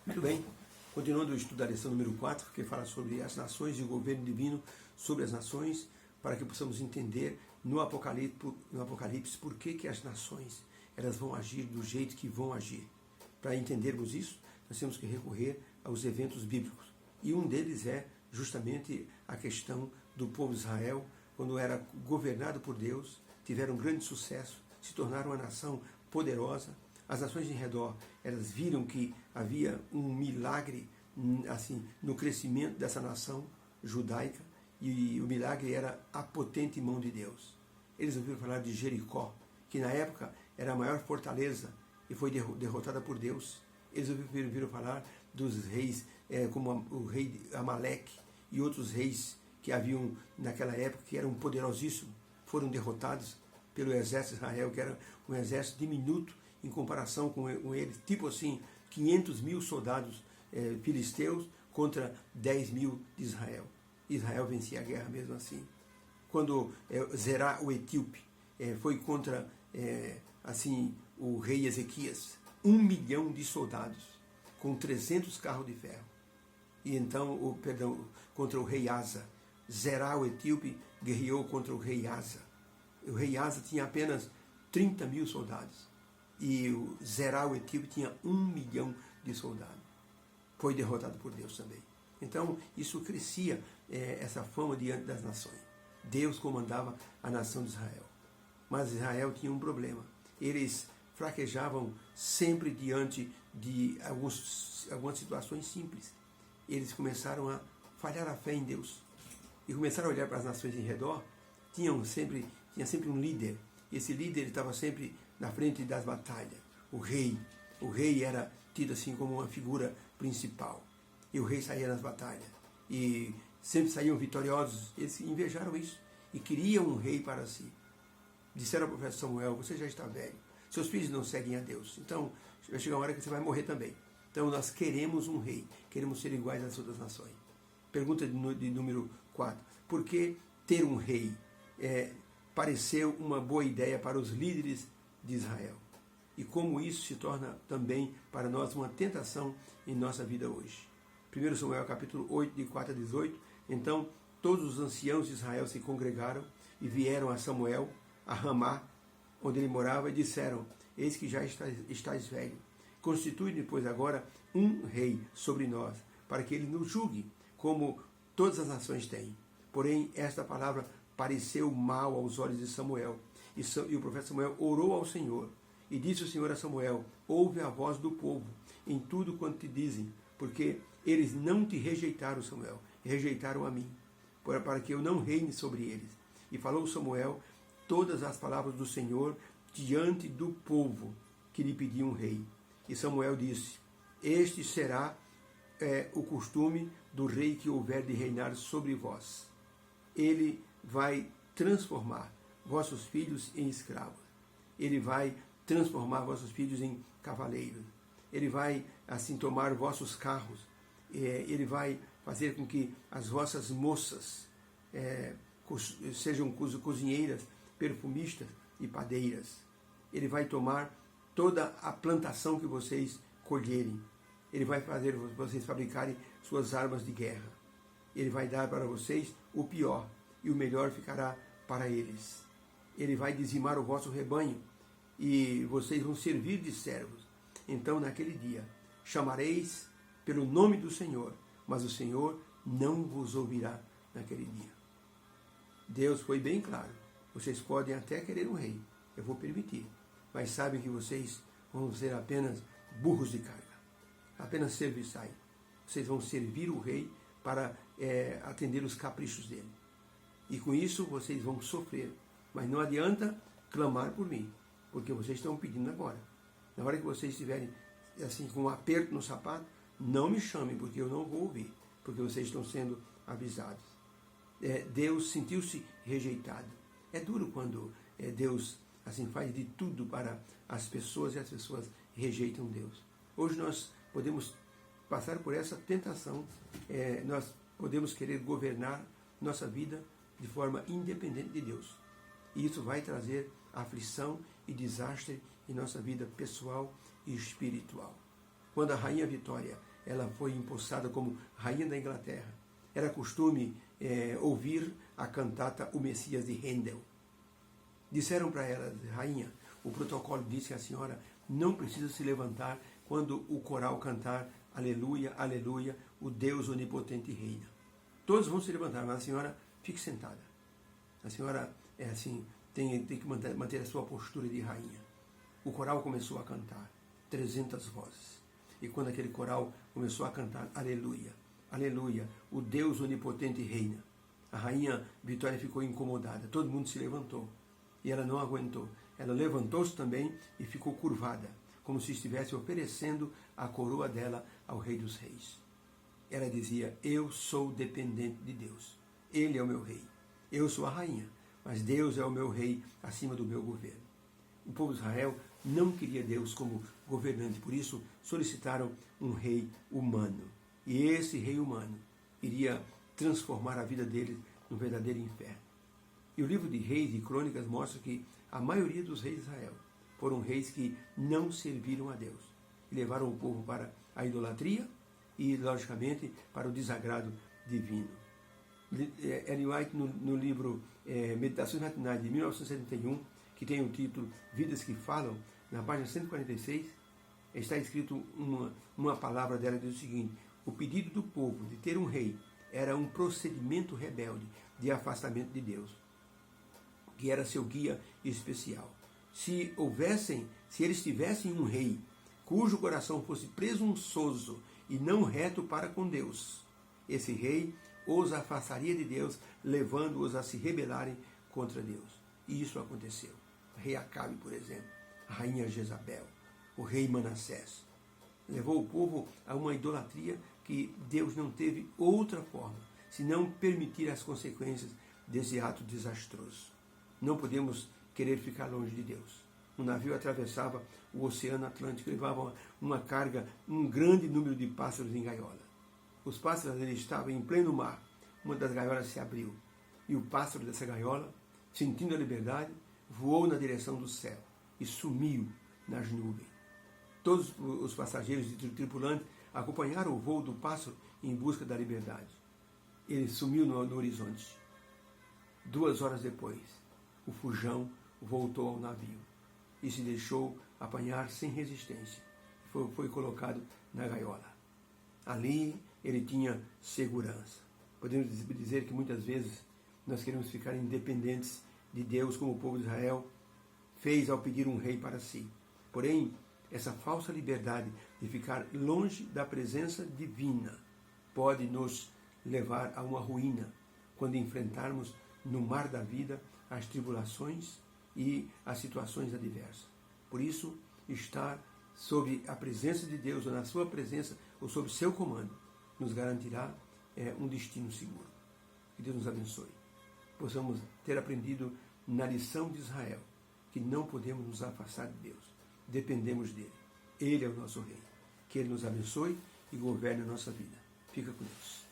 Muito bem, continuando o estudo da lição número 4, que fala sobre as nações e o governo divino sobre as nações, para que possamos entender no Apocalipse por que as nações elas vão agir do jeito que vão agir. Para entendermos isso, nós temos que recorrer aos eventos bíblicos. E um deles é justamente a questão do povo de Israel, quando era governado por Deus, tiveram grande sucesso, se tornaram uma nação poderosa. As nações em redor, elas viram que havia um milagre assim no crescimento dessa nação judaica, e o milagre era a potente mão de Deus. Eles ouviram falar de Jericó, que na época era a maior fortaleza e foi derrotada por Deus. Eles ouviram falar dos reis, como o rei Amaleque e outros reis que haviam naquela época, que eram poderosíssimos, foram derrotados pelo exército de Israel, que era um exército diminuto em comparação com eles, tipo assim, 500 mil soldados filisteus contra 10 mil de Israel. Israel vencia a guerra mesmo assim. Quando Zerá, o etíope, foi contra assim o rei Ezequias, 1 milhão de soldados com 300 carros de ferro. E então, contra o rei Asa, Zerá, o etíope, guerreou contra o rei Asa. O rei Asa tinha apenas 30 mil soldados. E o Zerá, o etíope, tinha 1 milhão de soldados. Foi derrotado por Deus também. Então, isso crescia, essa fama diante das nações. Deus comandava a nação de Israel. Mas Israel tinha um problema. Eles fraquejavam sempre diante de algumas situações simples. Eles começaram a falhar a fé em Deus. E começaram a olhar para as nações em redor. Tinha sempre um líder. Esse líder estava sempre na frente das batalhas. O rei era tido assim como uma figura principal. E o rei saía nas batalhas. E sempre saíam vitoriosos. Eles invejaram isso. E queriam um rei para si. Disseram ao profeta Samuel: você já está velho. Seus filhos não seguem a Deus. Então, vai chegar uma hora que você vai morrer também. Então, nós queremos um rei. Queremos ser iguais às outras nações. Pergunta de número 4. Por que ter um rei pareceu uma boa ideia para os líderes de Israel? E como isso se torna também para nós uma tentação em nossa vida hoje. 1 Samuel capítulo 8, de 4 a 18. Então, todos os anciãos de Israel se congregaram e vieram a Samuel, a Ramá, onde ele morava, e disseram: eis que já estás velho. Constitui-me, pois, agora um rei sobre nós, para que ele nos julgue, como todas as nações têm. Porém, esta palavra pareceu mal aos olhos de Samuel. E o profeta Samuel orou ao Senhor. E disse o Senhor a Samuel: ouve a voz do povo em tudo quanto te dizem, porque eles não te rejeitaram, Samuel, rejeitaram a mim, para que eu não reine sobre eles. E falou Samuel todas as palavras do Senhor diante do povo que lhe pedia um rei. E Samuel disse: este será o costume do rei que houver de reinar sobre vós. Ele vai transformar vossos filhos em escravos. Ele vai transformar vossos filhos em cavaleiros. Ele vai assim tomar vossos carros. Ele vai fazer com que as vossas moças sejam cozinheiras, perfumistas e padeiras. Ele vai tomar toda a plantação que vocês colherem. Ele vai fazer vocês fabricarem suas armas de guerra. Ele vai dar para vocês o pior, e o melhor ficará para eles. Ele vai dizimar o vosso rebanho, e vocês vão servir de servos. Então, naquele dia, chamareis pelo nome do Senhor, mas o Senhor não vos ouvirá naquele dia. Deus foi bem claro: vocês podem até querer um rei, eu vou permitir, mas sabem que vocês vão ser apenas burros de carga, apenas serviçais. Vocês vão servir o rei para atender os caprichos dele. E com isso vocês vão sofrer, mas não adianta clamar por mim, porque vocês estão pedindo agora. Na hora que vocês estiverem assim com um aperto no sapato, não me chamem, porque eu não vou ouvir, porque vocês estão sendo avisados. Deus sentiu-se rejeitado. É duro quando Deus assim faz de tudo para as pessoas e as pessoas rejeitam Deus. Hoje nós podemos passar por essa tentação, nós podemos querer governar nossa vida de forma independente de Deus. E isso vai trazer aflição e desastre em nossa vida pessoal e espiritual. Quando a rainha Vitória ela foi empossada como rainha da Inglaterra. Era costume ouvir a cantata O Messias de Handel. Disseram para ela, rainha, o protocolo diz que a senhora não precisa se levantar quando o coral cantar Aleluia, Aleluia, o Deus onipotente reina. Todos vão se levantar, mas a senhora fique sentada. A senhora tem que manter a sua postura de rainha. O coral começou a cantar, 300 vozes. E quando aquele coral começou a cantar Aleluia, Aleluia, o Deus onipotente reina, a rainha Vitória ficou incomodada. Todo mundo se levantou. E ela não aguentou. Ela levantou-se também e ficou curvada, como se estivesse oferecendo a coroa dela ao Rei dos Reis. Ela dizia, eu sou dependente de Deus. Ele é o meu rei. Eu sou a rainha, mas Deus é o meu rei acima do meu governo. O povo de Israel não queria Deus como governante, por isso solicitaram um rei humano. E esse rei humano iria transformar a vida deles num verdadeiro inferno. E o livro de Reis e Crônicas mostra que a maioria dos reis de Israel foram reis que não serviram a Deus. E levaram o povo para a idolatria e, logicamente, para o desagrado divino. Ellen White, no livro Meditações Matinais de 1971, que tem o título Vidas que Falam, na página 146, está escrito uma palavra dela, diz o seguinte: o pedido do povo de ter um rei era um procedimento rebelde de afastamento de Deus, que era seu guia especial. Se eles tivessem um rei cujo coração fosse presunçoso e não reto para com Deus, esse rei os afastaria de Deus, levando-os a se rebelarem contra Deus. E isso aconteceu. O rei Acabe, por exemplo, a rainha Jezabel, o rei Manassés, levou o povo a uma idolatria que Deus não teve outra forma, senão permitir as consequências desse ato desastroso. Não podemos querer ficar longe de Deus. Um navio atravessava o Oceano Atlântico, levava uma carga, um grande número de pássaros em gaiola. Os pássaros estavam em pleno mar. Uma das gaiolas se abriu. E o pássaro dessa gaiola, sentindo a liberdade, voou na direção do céu e sumiu nas nuvens. Todos os passageiros e tripulantes acompanharam o voo do pássaro em busca da liberdade. Ele sumiu no horizonte. 2 horas depois, o fujão voltou ao navio e se deixou apanhar sem resistência. Foi colocado na gaiola. Ali ele tinha segurança. Podemos dizer que muitas vezes nós queremos ficar independentes de Deus, como o povo de Israel fez ao pedir um rei para si. Porém, essa falsa liberdade de ficar longe da presença divina pode nos levar a uma ruína quando enfrentarmos no mar da vida as tribulações e as situações adversas. Por isso, estar sob a presença de Deus, ou na sua presença, ou sob seu comando, nos garantirá um destino seguro. Que Deus nos abençoe. Possamos ter aprendido na lição de Israel que não podemos nos afastar de Deus. Dependemos dele. Ele é o nosso rei. Que ele nos abençoe e governe a nossa vida. Fica com Deus.